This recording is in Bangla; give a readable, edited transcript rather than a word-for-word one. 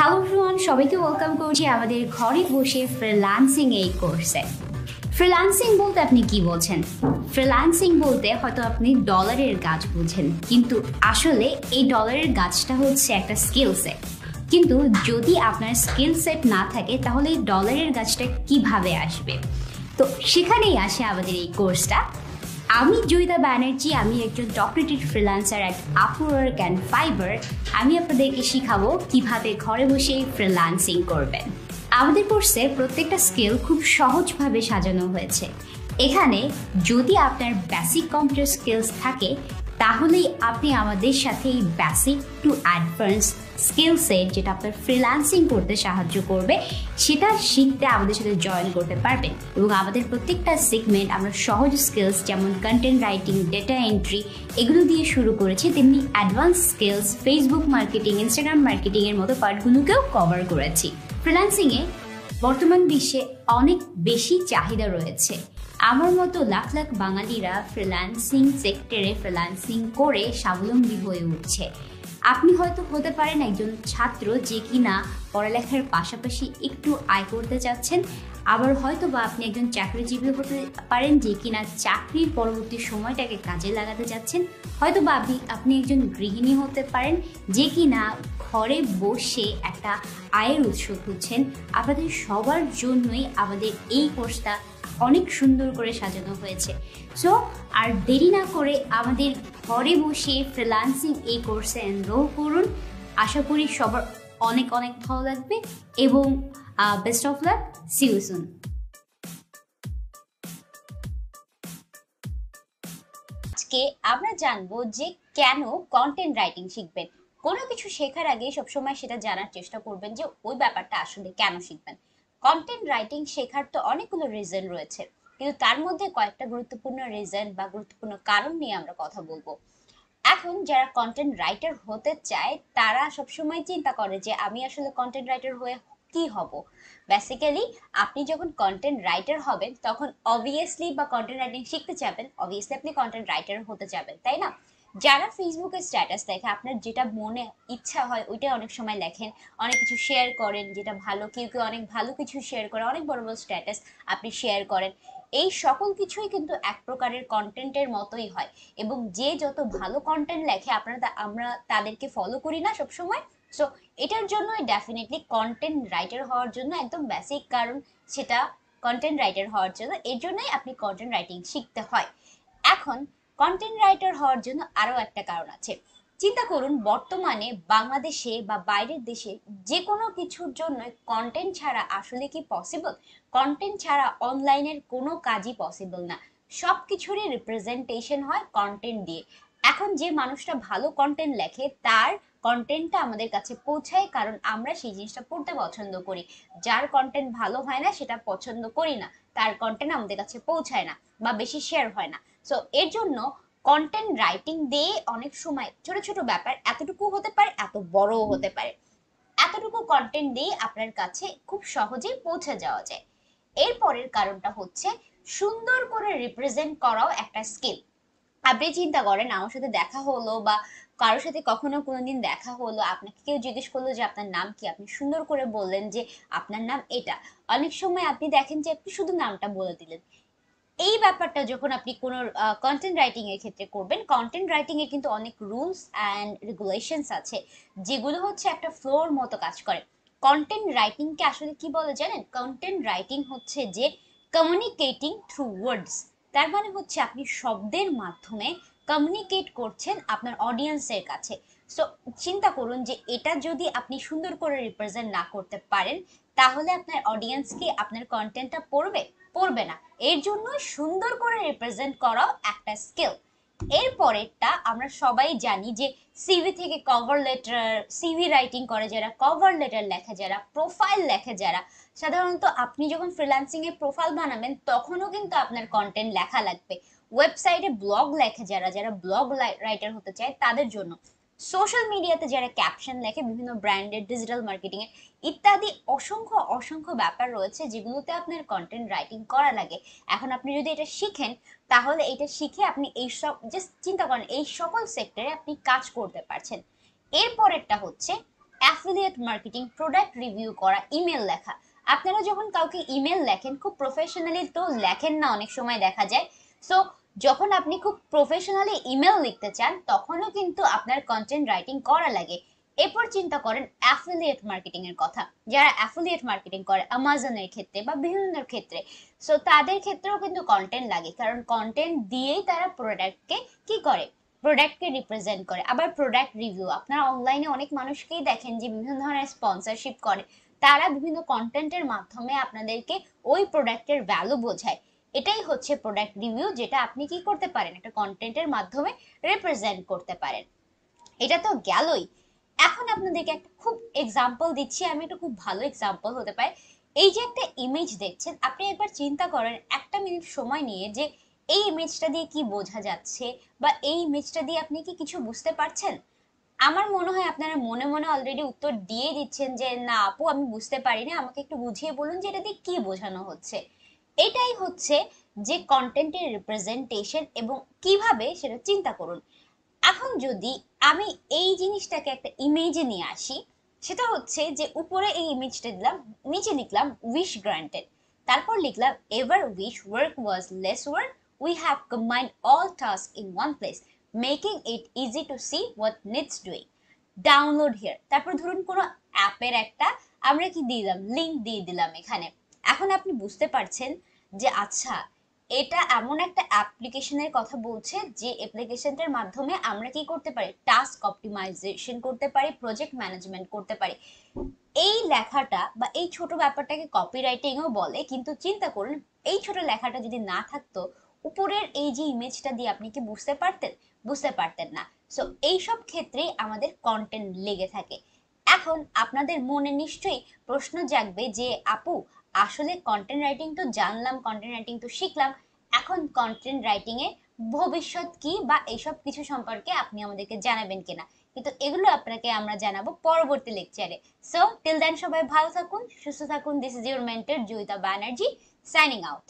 হ্যালো এভরিওয়ান, সবাইকে ওয়েলকাম করছি আমাদের ঘরে বসে ফ্রিল্যান্সিং এই কোর্সে। ফ্রিল্যান্সিং বলতে আপনি কি বোঝেন? ফ্রিল্যান্সিং বলতে হয়তো আপনি ডলারের গাছ বোঝেন, কিন্তু আসলে এই ডলারের গাছটা হচ্ছে একটা স্কিল সেট। কিন্তু যদি আপনার স্কিল সেট না থাকে তাহলে এই ডলারের গাছটা কিভাবে আসবে? তো সেখানেই আসে আমাদের এই কোর্সটা। আমি জয়িতা ব্যানার্জি, আমি একজন doctorated freelancer at Upwork and Fiverr. আমি আপনাদেরকে শিখাবো কিভাবে ঘরে বসে ফ্রিল্যান্সিং করবেন। আমাদের কোর্সে প্রত্যেকটা স্কিল খুব সহজভাবে সাজানো হয়েছে। এখানে যদি আপনার বেসিক কম্পিউটার স্কিলস থাকে তাহলেই আপনি আমাদের সাথে এই basic to advance skill set, যেটা আপনার ফ্রিল্যান্সিং করতে সাহায্য করবে, সেটা শিখতে আমাদের সাথে জয়েন করতে পারবেন। এবং আমাদের প্রত্যেকটা সেগমেন্ট আমরা সহজ স্কিলস যেমন কন্টেন্ট রাইটিং, ডেটা এন্ট্রি এগুলো দিয়ে শুরু করেছি, তেমনি advance skills Facebook marketing, Instagram মার্কেটিংয়ের মতো পার্টগুলোকেও কভার করেছি। ফ্রিল্যান্সিংয়ে বর্তমান বিশ্বে অনেক বেশি চাহিদা রয়েছে। আমার মতো লাখ লাখ বাঙালিরা ফ্রিল্যান্সিং সেক্টরে ফ্রিল্যান্সিং করে স্বাবলম্বী হয়ে উঠছে। আপনি হয়তো হতে পারেন একজন ছাত্র যে কিনা পড়ালেখার পাশাপাশি একটু আয় করতে চাচ্ছেন, আবার হয়তো বা আপনি একজন চাকরিজীবী হতে পারেন যে কিনা চাকরির পরবর্তী সময়টাকে কাজে লাগাতে চাচ্ছেন, হয়তো বা আপনি একজন গৃহিণী হতে পারেন যে কিনা ঘরে বসে একটা আয়ের উৎস খুঁজছেন। আপনাদের সবার জন্যই আমাদের এই কোর্সটা অনেক সুন্দর করে সাজানো হয়েছে। সো আর দেরি না করে আমাদের ঘরে বসে ফ্রিল্যান্সিং এই কোর্সে এনরোল করুন। আশা করি সবার অনেক অনেক ভালো লাগবে এবং best of luck, see you soon. আজকে আমরা জানবো যে কেন কন্টেন্ট রাইটিং শিখবেন। কোনো কিছু শেখার আগে সবসময় সেটা জানার চেষ্টা করবেন যে ওই ব্যাপারটা আসলে কেন শিখবেন। কন্টেন্ট রাইটিং শেখার তো অনেকগুলো রিজন রয়েছে, কিন্তু তার মধ্যে কয়েকটা গুরুত্বপূর্ণ রিজন বা গুরুত্বপূর্ণ কারণ নিয়ে আমরা কথা বলবো। এখন যারা কন্টেন্ট রাইটার হতে চায় তারা সবসময় চিন্তা করে যে আমি আসলে কন্টেন্ট রাইটার হয়ে কি হব। বেসিক্যালি আপনি যখন কন্টেন্ট রাইটার হবেন তখন অবভিয়াসলি বা কন্টেন্ট রাইটিং শিখতে চাবেন, অবভিয়াসলি আপনি কন্টেন্ট রাইটার হতে যাবেন, তাই না? যারা ফেসবুকে স্ট্যাটাস লেখে, আপনার যেটা মনে ইচ্ছা হয় ওইটা অনেক সময় লেখেন, অনেক কিছু শেয়ার করেন, যেটা ভালো, কেউ কেউ অনেক ভালো কিছু শেয়ার করে, অনেক বড় বড় স্ট্যাটাস আপনি শেয়ার করেন। এই সকল কিছুই কিন্তু এক প্রকারের কন্টেন্টের মতোই হয়, এবং যে যত ভালো কন্টেন্ট লেখে আমরা তাদেরকে ফলো করি না সবসময়। সো এটার জন্যই ডেফিনেটলি কন্টেন্ট রাইটার হওয়ার জন্য একদম বেসিক কারণ সেটা কন্টেন্ট রাইটার হওয়ার জন্য, এর জন্যই আপনি কন্টেন্ট রাইটিং শিখতে হয়। এখন কন্টেন্ট রাইটার হওয়ার জন্য আরো একটা কারণ আছে। চিন্তা করুন, বর্তমানে বাংলাদেশে বা বাইরের দেশে যে কোনো কিছুর জন্য কন্টেন্ট ছাড়া আসলে কি পসিবল? কন্টেন্ট ছাড়া অনলাইনের কোনো কাজই পসিবল না। সব কিছুরই রিপ্রেজেন্টেশন হয় কন্টেন্ট দিয়ে। এখন যে মানুষটা ভালো কন্টেন্ট লেখে তার কন্টেন্টটা আমাদের কাছে পৌঁছায়, কারণ আমরা সেই জিনিসটা পড়তে পছন্দ করি। যার কন্টেন্ট ভালো হয় না সেটা পছন্দ করি না, তার কন্টেন্ট আমাদের কাছে পৌঁছায় না বা বেশি শেয়ার হয় না। সো এর জন্য কন্টেন্ট রাইটিং দিয়ে অনেক সময় ছোট ছোট ব্যাপার এতটুকু হতে পারে, এত বড়ও হতে পারে, এতটুকু কন্টেন্ট দিয়ে আপনার কাছে খুব সহজেই পৌঁছে যাওয়া যায়। এর পরের কারণটা হচ্ছে সুন্দর করে রিপ্রেজেন্ট করাও একটা স্কিল। আপনি চিন্তা করেন, আমার সাথে দেখা হলো বা কারোর সাথে কখনো কোনোদিন দেখা হলো, আপনাকে কেউ জিজ্ঞেস করলো যে আপনার নাম কি, আপনি সুন্দর করে বললেন যে আপনার নাম এটা। অনেক সময় আপনি দেখেন যে আপনি শুধু নামটা বলে দিলেন। এই ব্যাপারটা যখন আপনি কোনো কন্টেন্ট রাইটিং এর ক্ষেত্রে করবেন, কন্টেন্ট রাইটিং এ কিন্তু অনেক রুলস অ্যান্ড রেগুলেশনস আছে যেগুলো হচ্ছে একটা ফ্লোর মতো কাজ করে। কন্টেন্ট রাইটিং কে আসলে কি বলে জানেন? কন্টেন্ট রাইটিং হচ্ছে যে কমিউনিকেটিং থ্রু ওয়ার্ডস। তার মানে হচ্ছে আপনি শব্দের মাধ্যমে কমিউনিকেট করছেন আপনার অডিয়েন্সের কাছে। সো চিন্তা করুন যে এটা যদি আপনি সুন্দর করে রিপ্রেজেন্ট না করতে পারেন তাহলে আপনার অডিয়েন্স কি আপনার কন্টেন্টটা পড়বে না। এর জন্য সুন্দর করে রিপ্রেজেন্ট করাও একটা স্কিল। এর পরেরটা আমরা সবাই জানি যে সিভি থেকে কভার লেটার, সিভি রাইটিং করে যারা, কভার লেটার লেখে যারা, প্রোফাইল লেখে যারা, সাধারণত আপনি যখন ফ্রিল্যান্সিং এ প্রোফাইল বানাবেন তখনও কিন্তু আপনার কন্টেন্ট লেখা লাগবে। ওয়েবসাইটে ব্লগ লেখে যারা, যারা ব্লগ রাইটার হতে চায় তাদের জন্য, সোশ্যাল মিডিয়াতে যারা ক্যাপশন লেখে, বিভিন্ন ব্র্যান্ডের, ডিজিটাল মার্কেটিং এ ইত্যাদি অসংখ্য অসংখ্য ব্যাপার রয়েছে যেগুলোতে আপনার কন্টেন্ট রাইটিং করা লাগে। এখন আপনি যদি এটা শিখেন তাহলে এটা শিখে আপনি এই সব, জাস্ট চিন্তা করেন, এই সকল সেক্টরে আপনি কাজ করতে পারছেন। এর পরেরটা হচ্ছে অ্যাফিলিয়েট মার্কেটিং, প্রোডাক্ট রিভিউ করা, ইমেল লেখা। আপনারা যখন কাউকে ইমেল লেখেন খুব প্রফেশনালি তো লেখেন না, অনেক সময় দেখা যায়। সো যখন আপনি খুব প্রফেশনালি ইমেল লিখতে চান তখনও কিন্তু আপনার কন্টেন্ট রাইটিং করা লাগে। এরপর চিন্তা করেন অ্যাফিলিয়েট মার্কেটিং এর কথা। যারা অ্যাফিলিয়েট মার্কেটিং করে অ্যামাজনের ক্ষেত্রে বা বিভিন্ন ক্ষেত্রে, সো তাদের ক্ষেত্রেও কিন্তু কন্টেন্ট লাগে, কারণ কন্টেন্ট দিয়েই তারা প্রোডাক্টকে কি করে, প্রোডাক্টকে রিপ্রেজেন্ট করে। আবার প্রোডাক্ট রিভিউ, আপনারা অনলাইনে অনেক মানুষকেই দেখেন যে বিভিন্ন ধরনের স্পন্সরশিপ করে, তারা বিভিন্ন কন্টেন্টের মাধ্যমে আপনাদেরকে ওই প্রোডাক্টের ভ্যালু বোঝায়। এটাই হচ্ছে প্রোডাক্ট রিভিউ, যেটা আপনি কি করতে পারেন, একটা কন্টেন্টের মাধ্যমে রিপ্রেজেন্ট করতে পারেন। এটা তো গেলই। এখন আপনাদেরকে একটা খুব এক্সাম্পল দিচ্ছি আমি, এটা খুব ভালো এক্সাম্পল হতে পারে। এই যে একটা ইমেজ দেখছেন, আপনি একবার চিন্তা করেন একটা মিনিট সময় নিয়ে যে এই ইমেজটা দিয়ে কি বোঝা যাচ্ছে, বা এই ইমেজটা দিয়ে আপনি কি কিছু বুঝতে পারছেন। আমার মনে হয় আপনারা মনে মনে অলরেডি উত্তর দিয়ে দিচ্ছেন যে না আপু আমি বুঝতে পারিনি, আমাকে একটু বুঝিয়ে বলুন যে এটা দিয়ে কি বোঝানো হচ্ছে। এটাই হচ্ছে যে কন্টেন্টের রিপ্রেজেন্টেশন, এবং কিভাবে সেটা চিন্তা করুন। এখন যদি আমি এই জিনিসটাকে একটা ইমেজে নিয়ে আসি, সেটা হচ্ছে যে উপরে এই ইমেজটা দিলাম, নিচে লিখলাম উইশ গ্রান্টেড, তারপর লিখলাম ever wish work was less work, we have combined all task in one place, making it easy to see what needs doing, download here. তারপর ধরুন কোনো অ্যাপের একটা আমরা কি দিয়ে দিলাম, লিংক দিয়ে দিলাম এখানে। এখন আপনি বুঝতে পারছেন যে আচ্ছা এটা এমন একটা অ্যাপ্লিকেশনের কথা বলছে যে অ্যাপ্লিকেশনটার মাধ্যমে আমরা কি করতে পারি, টাস্ক অপটিমাইজেশন করতে পারি, প্রজেক্ট ম্যানেজমেন্ট করতে পারি। এই লেখাটা বা এই ছোট ব্যাপারটাকে কপিরাইটিংও বলে, কিন্তু চিন্তা করুন এই ছোট লেখাটা যদি না থাকতো, উপরের এই যে ইমেজটা দিয়ে আপনি কি বুঝতে পারতেন, বুঝতে পারতেন না। সো এইসব ক্ষেত্রেই আমাদের কন্টেন্ট লেগে থাকে। এখন আপনাদের মনে নিশ্চয়ই প্রশ্ন জাগবে যে আপু আসলে কন্টেন্ট রাইটিং তো জানলাম, কন্টেন্ট রাইটিং তো শিখলাম, এখন কন্টেন্ট রাইটিং এ ভবিষ্যৎ কি বা এইসব কিছু সম্পর্কে আপনি আমাদেরকে জানাবেন কিনা। কিন্তু এগুলো আপনাকে আমরা জানাবো পরবর্তী লেকচারে। সো টিল দেন সবাই ভালো থাকুন, সুস্থ থাকুন। This is your mentor Joyita Banerjee, signing out.